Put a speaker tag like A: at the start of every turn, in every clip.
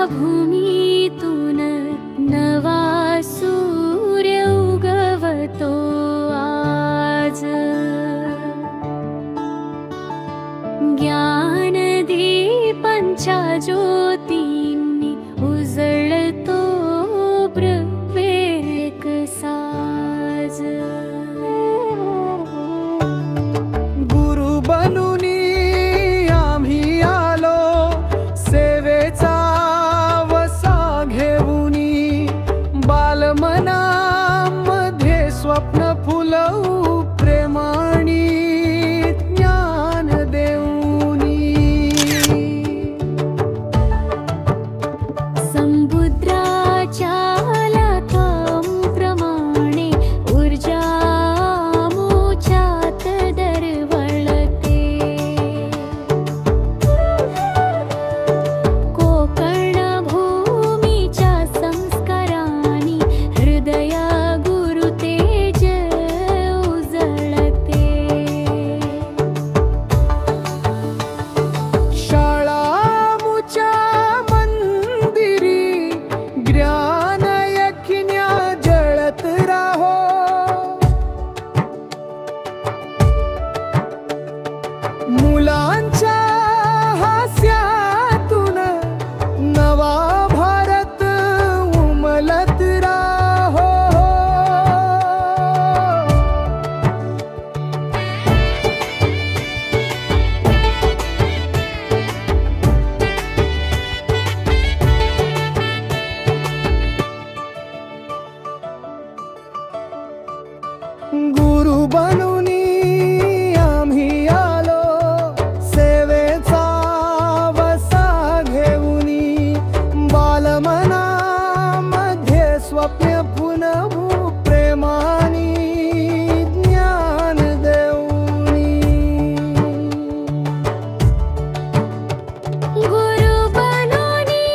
A: भूमीतून नवा सूर्य उगवतो आज। ज्ञानदीपांच्या ज्योतींनी उजळतो प्रत्येक साज।
B: गुरु बनूनी आम्ही आलो सेवेचा वसा घेऊनी। बालमनामध्ये स्वप्न फुलवू प्रेमानी ज्ञान देऊनी। समुद्राच्या लाटांप्रमाणे ऊर्जा मोच्यात दरवळते। कोकण भूमीच्या संस्कारांनी हृदया गुरु तेज उजळते। शाळामुच्या मंदिरी ज्ञान यज्ञ जळत राहो। मुलांच्या हास्यातून नवा भारत उमलत राहो। गुरु बनूनी आम्ही आलो सेवेचा वसा घेऊनी। बालमनामध्ये स्वप्न पुनवू प्रेमानी ज्ञान देऊनी। गुरु बनूनी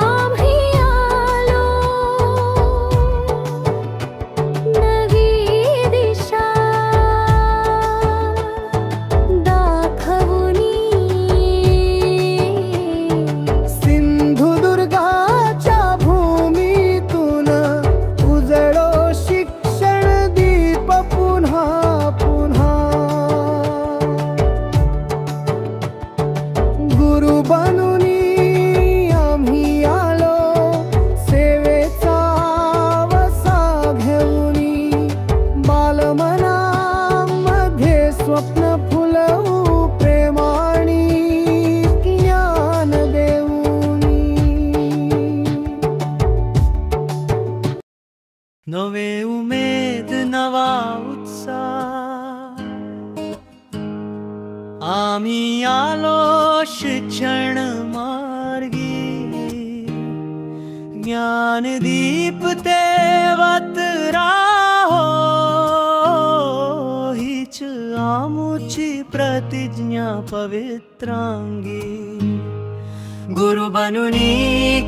B: आम्ही आलो नवी दिशा दाखवूनी। सिंधुदुर्गाच्या भूमीतून उजळो शिक्षण दीप पुन्हा पुन्हा। गुरु बनूनी आम्ही आलो सेवेचा वसा घेऊनी। बालमनामध्ये स्वप्न फुलवू प्रेमानी ज्ञान देऊनी। नवे उमेद नवा उत्साह आम्ही आलो शिक्षण मार्गी। ज्ञानदीप तेवत राहो हीच आमुची प्रतिज्ञा पवित्रांगी। गुरु बनूनी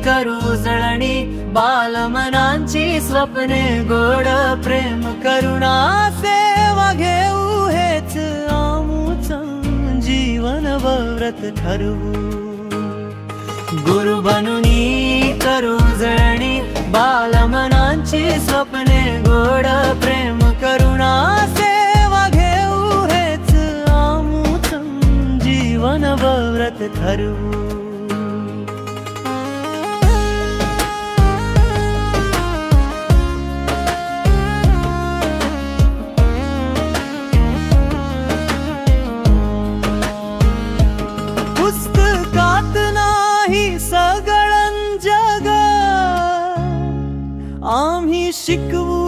B: करू जळणी बालमनांची स्वप्ने गोड प्रेम करुणा सेवा घेऊ हेच आमुचं जीवन व्रत ठरवू। गुरु बनूनी करू जळणी बालमनांची स्वप्ने गोड प्रेम करुणा सेवा घेऊ हेच आमुचं जीवन व्रत ठरवू। पुस्तकात नाही सगळं जग आम्ही शिकवू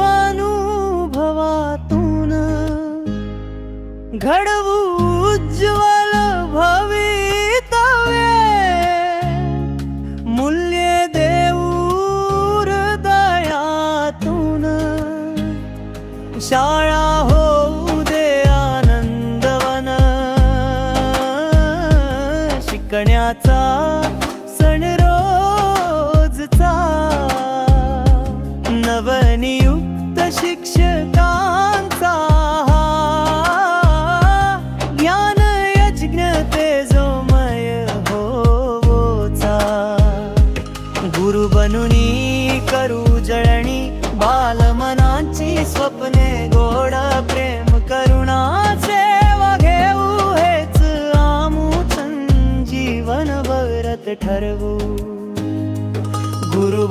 B: अनुभवातून। घडवू उज्ज्वल भवितव्य मूल्य देऊ हृदयातून। शाळा होऊ दे आनंदवन शिकण्याचा सण रोजचा। नवनियुक्त शिक्षकांचा ज्ञान यज्ञ ठरवू.